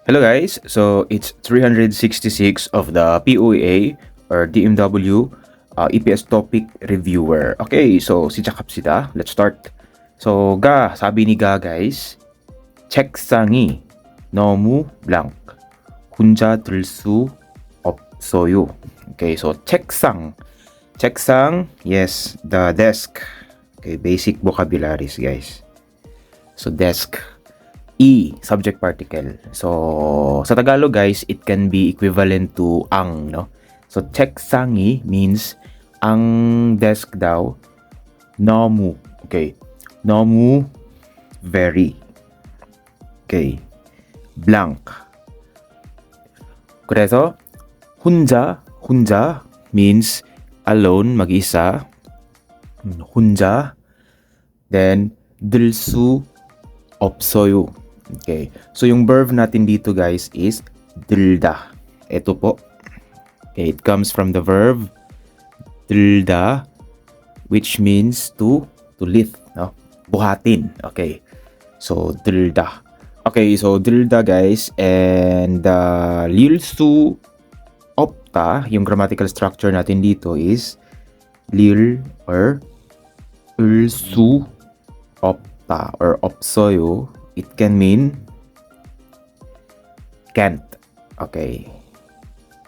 Hello guys, so it's 366 of the POEA or DMW EPS topic reviewer. Okay, so si Jakap sida, let's start. So sabi ni guys, 책상이 너무 blank. 혼자 들 수 없어요. Okay, so 책상. 책상, yes, the desk. Okay, basic vocabularies guys. So desk. Subject particle. So, sa Tagalog guys, it can be equivalent to ang, no? So, 책상이 means ang desk daw, 너무, okay, 너무, very, okay, blank. 그래서, 혼자 means alone, mag-isa, 혼자, then, 들수 없어요. Okay. So, yung verb natin dito guys is 들다. Ito po. Okay, it comes from the verb 들다, which means to lift, no? Buhatin. Okay. So, 들다. Okay, so 들다 guys, and 릴수 없다, yung grammatical structure natin dito is 릴 or 을수 없다 or 없어요. It can mean can't. Okay.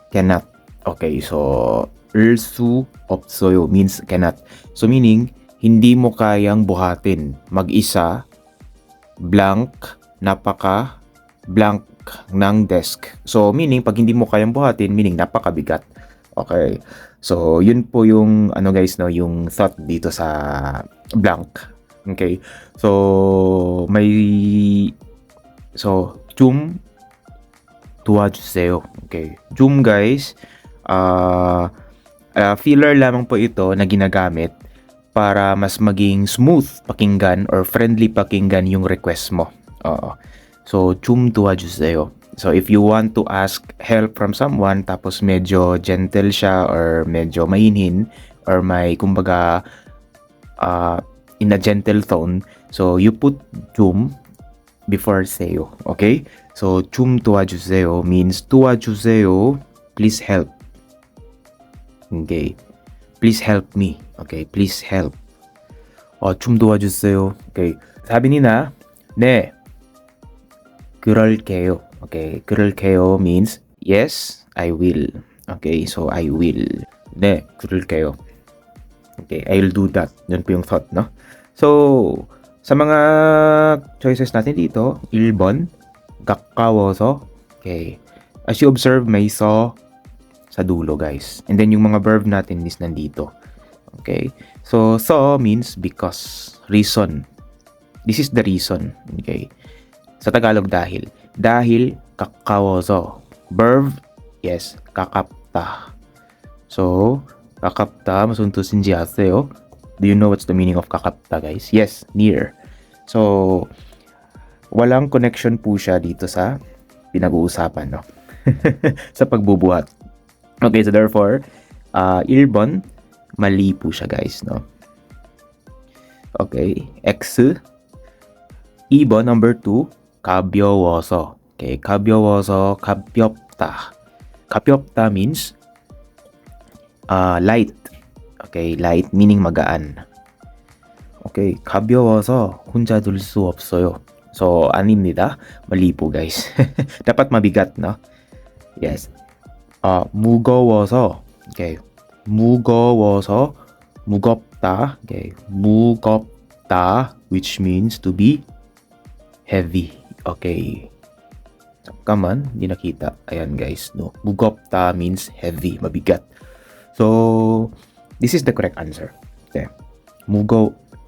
Cannot. Okay, so 을수 없어요 means cannot. So meaning, hindi mo kayang buhatin mag-isa, blank, napaka blank ng desk. So meaning, pag hindi mo kayang buhatin, meaning napakabigat. Okay. So yun po yung guys, no, yung thought dito sa blank. Okay. So 좀 도와주세요. Okay. 좀 guys, filler lamang po ito na ginagamit para mas maging smooth pakinggan or friendly pakinggan yung request mo. So 좀 도와주세요. So if you want to ask help from someone tapos medyo gentle siya or medyo mahinhin or may kumbaga in a gentle tone, so you put 좀 before seyo. Okay? So 좀 도와주세요 means 도와주세요, please help. Okay? Please help me. Okay? Please help. 좀 도와주세요. Okay? 사비 니나, 네, 그럴게요. Okay? 그럴게요 means yes, I will. Okay? So I will. 네, 그럴게요. Okay, I'll do that. Yun po yung thought, no? So, sa mga choices natin dito, 1번, 가까워서. Okay. As you observe, may so sa dulo, guys. And then, yung mga verb natin is nandito. Okay. So means because. Reason. This is the reason. Okay. Sa Tagalog, dahil. Dahil 가까워서. Verb, yes, 가깝다. So, 가깝다 무슨 뜻인지 아세요? Do you know what's the meaning of 가깝다, guys? Yes, near. So, walang connection po siya dito sa pinag-uusapan, no? Sa pagbubuhat. Okay, so therefore, 1번, mali po siya, guys, no? Okay, X. 2번, number 2, 가벼워서. Okay, 가벼워서, 가볍다. 가볍다 means light. Okay, light meaning magaan. Okay, 가벼워서 혼자 둘 수 없어요. So, 아닙니다. mali po, guys. Dapat mabigat, no? Yes. 무거워서. Okay. 무거워서 무겁다. Okay. 무겁다, which means to be heavy. Okay. 잠깐만, hindi nakita. Ayan, guys, no. 무겁다 means heavy, mabigat. So, this is the correct answer. Okay.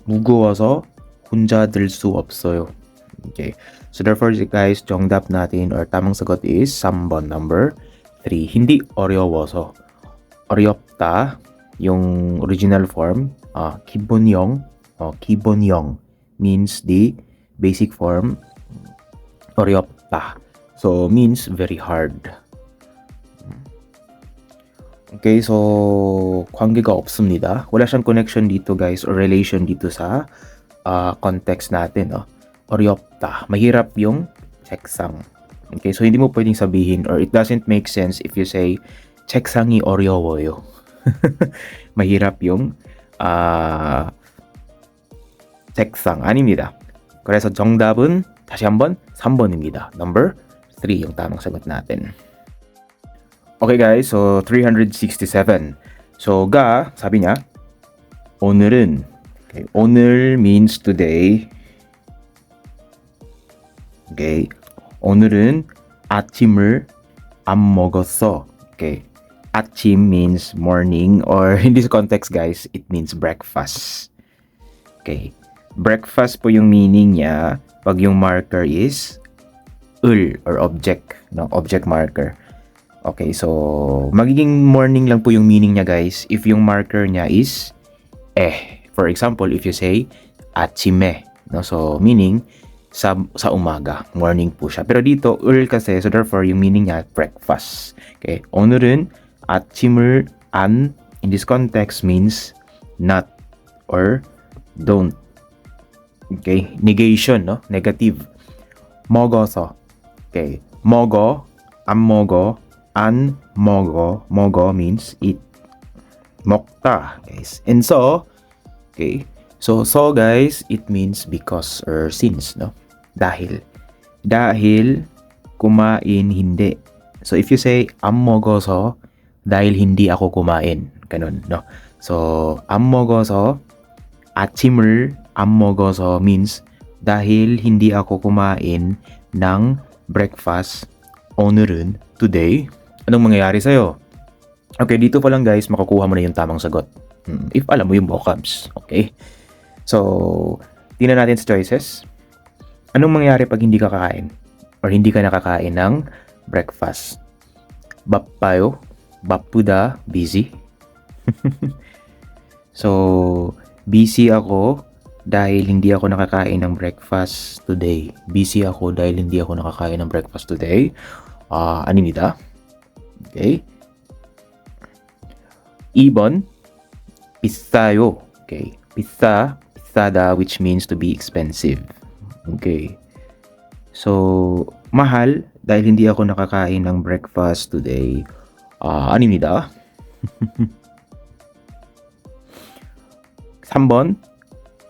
무거워서 혼자 들 수 없어요. Okay. So, therefore, guys, 정답 natin or tamang sagot is 3번, number 3. Hindi 어려워서. 어렵다, yung original form, 기본형, 기본형 means the basic form, 어렵다. So, means very hard. Okay, so 관계가 없습니다. Wala siyang connection dito, guys, or relation dito sa context natin. 어렵다. Mahirap yung 책상. Okay, so hindi mo pwedeng sabihin or it doesn't make sense if you say 책상이 어려워요. mahirap yung 책상 아닙니다. 그래서 정답은 다시 한번 3번입니다. Number 3 yung tamang sagot natin. Okay guys, so 367. So sabi niya, 오늘은, okay, 오늘 means today. Okay, 오늘은 아침을 안 먹었어. Okay, 아침 means morning, or in this context guys, it means breakfast. Okay, breakfast po yung meaning niya pag yung marker is 을 or object, no? Object marker. Okay, so magiging morning lang po yung meaning niya guys if yung marker niya is For example, if you say 아침에, no? So meaning sa umaga, morning po siya. Pero dito kasi, so therefore yung meaning niya breakfast. Okay, 오늘은 아침을 안, in this context means not or don't. Okay, negation, no? Negative. 먹어서. Okay, 먹어, 안 먹어, 안 먹어. 먹어 means eat. 먹다, guys. And so, okay. So guys, it means because or since, no? Dahil kumain hindi. So if you say 안 먹어서, dahil hindi ako kumain. Ganun, no? So 안 먹어서, 아침을 안 먹어서 means dahil hindi ako kumain ng breakfast 오늘은, today. Anong mangyayari sa'yo? Okay, dito pa lang guys, makukuha mo na yung tamang sagot. If alam mo yung vocabs. Okay? So, tingnan natin sa choices. Anong mangyayari pag hindi ka kakain? Or hindi ka nakakain ng breakfast? 바빠요? 바쁘다? Busy? So, busy ako dahil hindi ako nakakain ng breakfast today. Busy ako dahil hindi ako nakakain ng breakfast today. 아닙니다. Okay. 2번, 비싸요. Okay. 비싸다, which means to be expensive. Okay. So, mahal dahil hindi ako nakakain ng breakfast today. 아닙니다. 3번,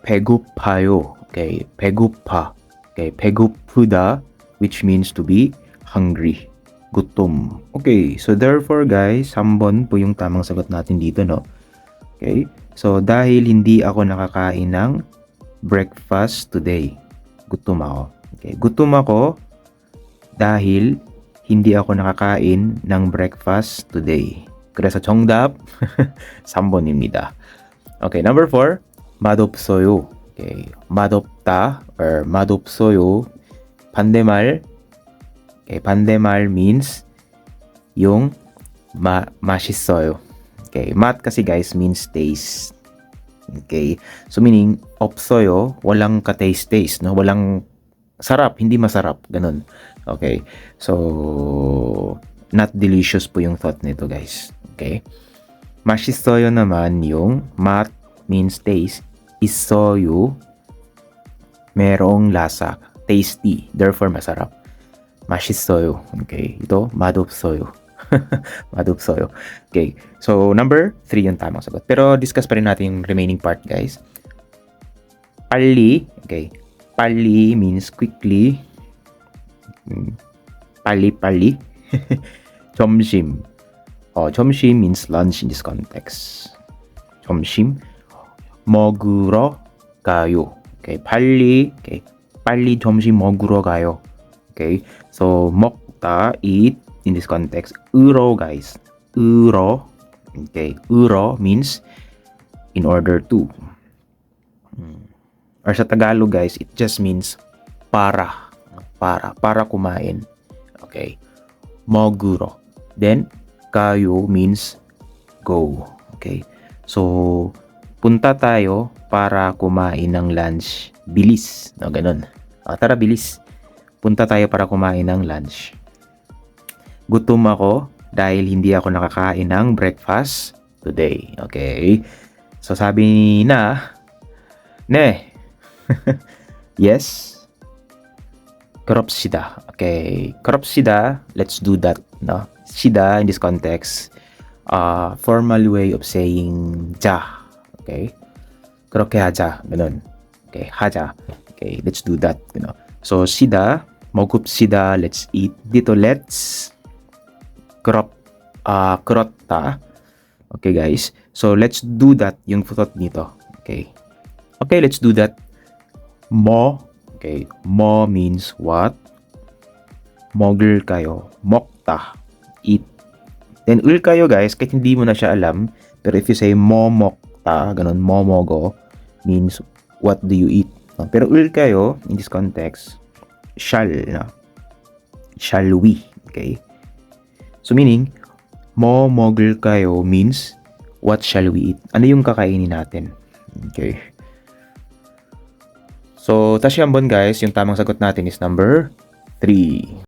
배고파요. Okay. 배고파. Okay. 배고프다, which means to be hungry. Gutom. Okay, so therefore guys, 3번 po yung tamang sagot natin dito, no? Okay, so dahil hindi ako nakakain ng breakfast today, gutom ako. Okay, gutom ako dahil hindi ako nakakain ng breakfast today. 그래서 정답 3번입니다. Okay, number 4, 맛없어요. Okay, 맛없다 or 맛없어요. 반대말. Okay, 반대말 means yung 맛있어요. Okay, 맛 kasi guys means taste. Okay, so meaning 없어요, walang ka-taste, no? Walang sarap, hindi masarap, ganun. Okay, so not delicious po yung thought nito guys. Okay, 맛있어요 naman yung 맛 means taste, 있어요 merong lasa, tasty, therefore masarap. 맛있어요. Okay, ito 맛없어요. 맛없어요. Okay, so number 3 yung tamang sagot. Pero discuss pa rin natin yung remaining part guys. 빨리. Okay, 빨리 means quickly. 빨리. 점심. 점심 means lunch in this context. 점심 먹으러 가요. Okay, 빨리. Okay, 빨리 점심 먹으러 가요. Okay, so 먹다, eat in this context. 으러 guys, 으러. Okay, 으러 means in order to. Or sa Tagalog guys, it just means para kumain. Okay, 먹으러. Then 가요 means go. Okay, so punta tayo para kumain ng lunch. Bilis, no, ganun. Tara, bilis. Punta tayo para kumain ng lunch. Gutom ako dahil hindi ako nakakain ng breakfast today. Okay. So sabi na, ne. Yes. 그럽시다. Okay. 그럽시다. Let's do that. No? 시다 in this context, formal way of saying 자. Okay. 그렇게 하자. ganun. Okay. 하자. Okay. Let's do that. You know. So 시다. 먹읍시다. Let's eat. Dito let's. 그렇다. Okay guys. So let's do that yung thought nito. Okay. Okay, let's do that. Mo. Okay. Mo means what? Mogul kayo. Mokta. Eat. Then ul kayo guys, kahit hindi mo na siya alam, pero if you say mo mokta, ganun, mo mogo, means what do you eat? Pero ul kayo, in this context, shall, shall we, okay? So meaning, mo mogul kayo means what shall we eat? Ano yung kakainin natin? Okay. So, tashi ambon guys, yung tamang sagot natin is number 3.